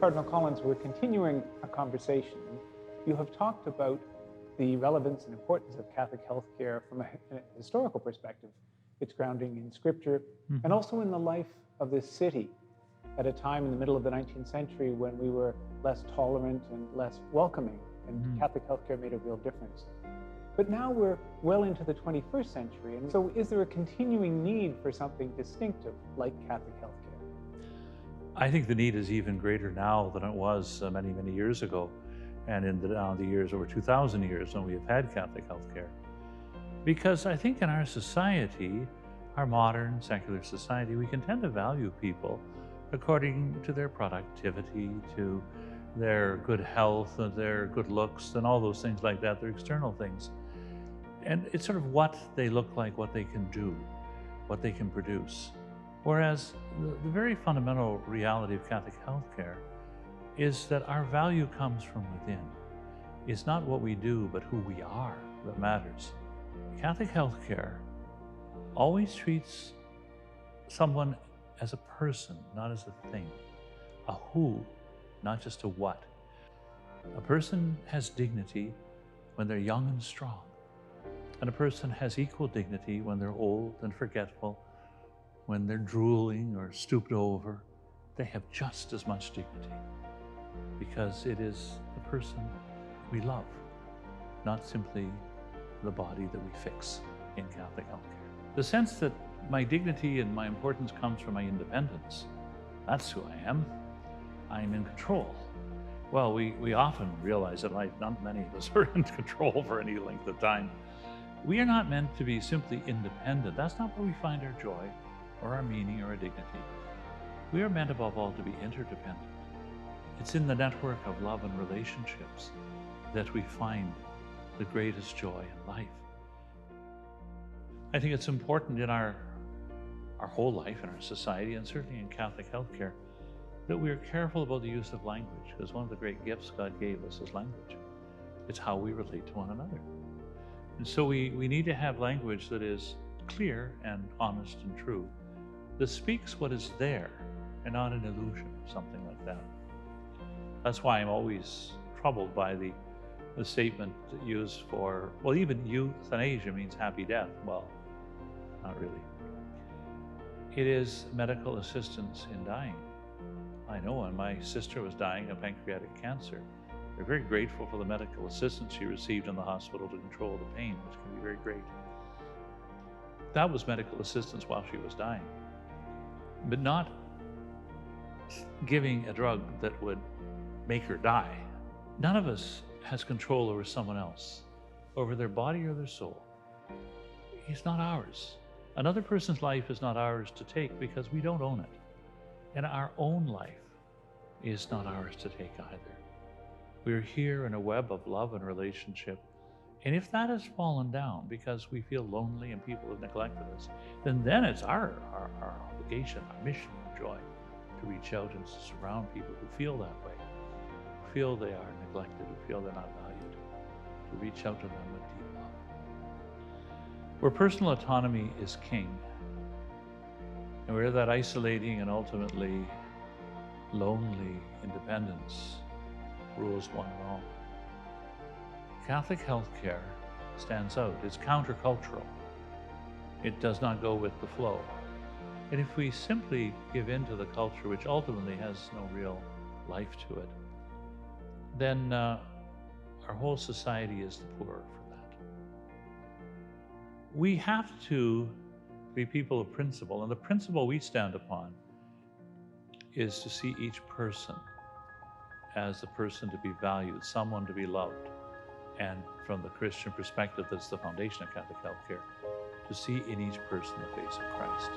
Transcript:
Cardinal Collins, we're continuing a conversation. You have talked about the relevance and importance of Catholic healthcare from a historical perspective, its grounding in Scripture, and also in the life of this city at a time in the middle of the 19th century when we were less tolerant and less welcoming, and Catholic healthcare made a real difference. But now we're well into the 21st century, and so is there a continuing need for something distinctive like Catholic healthcare? I think the need is even greater now than it was many, many years ago, and in the years over 2,000 years when we have had Catholic healthcare. Because I think in our society, our modern secular society, we can tend to value people according to their productivity, to their good health, and their good looks, and all those things like that, their external things. And it's sort of what they look like, what they can do, what they can produce. Whereas the very fundamental reality of Catholic healthcare is that our value comes from within. It's not what we do, but who we are that matters. Catholic healthcare always treats someone as a person, not as a thing, a who, not just a what. A person has dignity when they're young and strong, and a person has equal dignity when they're old and forgetful, when they're drooling or stooped over. They have just as much dignity because it is the person we love, not simply the body that we fix in Catholic healthcare. The sense that my dignity and my importance comes from my independence, that's who I am. I'm in control. Well, we often realize that not many of us are in control for any length of time. We are not meant to be simply independent. That's not where we find our joy or our meaning or our dignity. We are meant above all to be interdependent. It's in the network of love and relationships that we find the greatest joy in life. I think it's important in our whole life, in our society, and certainly in Catholic healthcare, that we are careful about the use of language, because one of the great gifts God gave us is language. It's how we relate to one another. And so we need to have language that is clear and honest and true, that speaks what is there and not an illusion, something like that. That's why I'm always troubled by the statement used for, well, even euthanasia means happy death. Well, not really. It is medical assistance in dying. I know when my sister was dying of pancreatic cancer, we're very grateful for the medical assistance she received in the hospital to control the pain, which can be very great. That was medical assistance while she was dying, but not giving a drug that would make her die. None of us has control over someone else, over their body or their soul. It's not ours. Another person's life is not ours to take because we don't own it. And our own life is not ours to take either. We're here in a web of love and relationship. And if that has fallen down because we feel lonely and people have neglected us, then it's our obligation, our mission, our joy to reach out and surround people who feel that way, who feel they are neglected, who feel they're not valued, to reach out to them with deep love. Where personal autonomy is king, and where that isolating and ultimately lonely independence rules one and all. Catholic healthcare stands out. It's countercultural. It does not go with the flow. And if we simply give in to the culture, which ultimately has no real life to it, then our whole society is the poorer for that. We have to be people of principle, and the principle we stand upon is to see each person as a person to be valued, someone to be loved, and from the Christian perspective, that's the foundation of Catholic healthcare, to see in each person the face of Christ.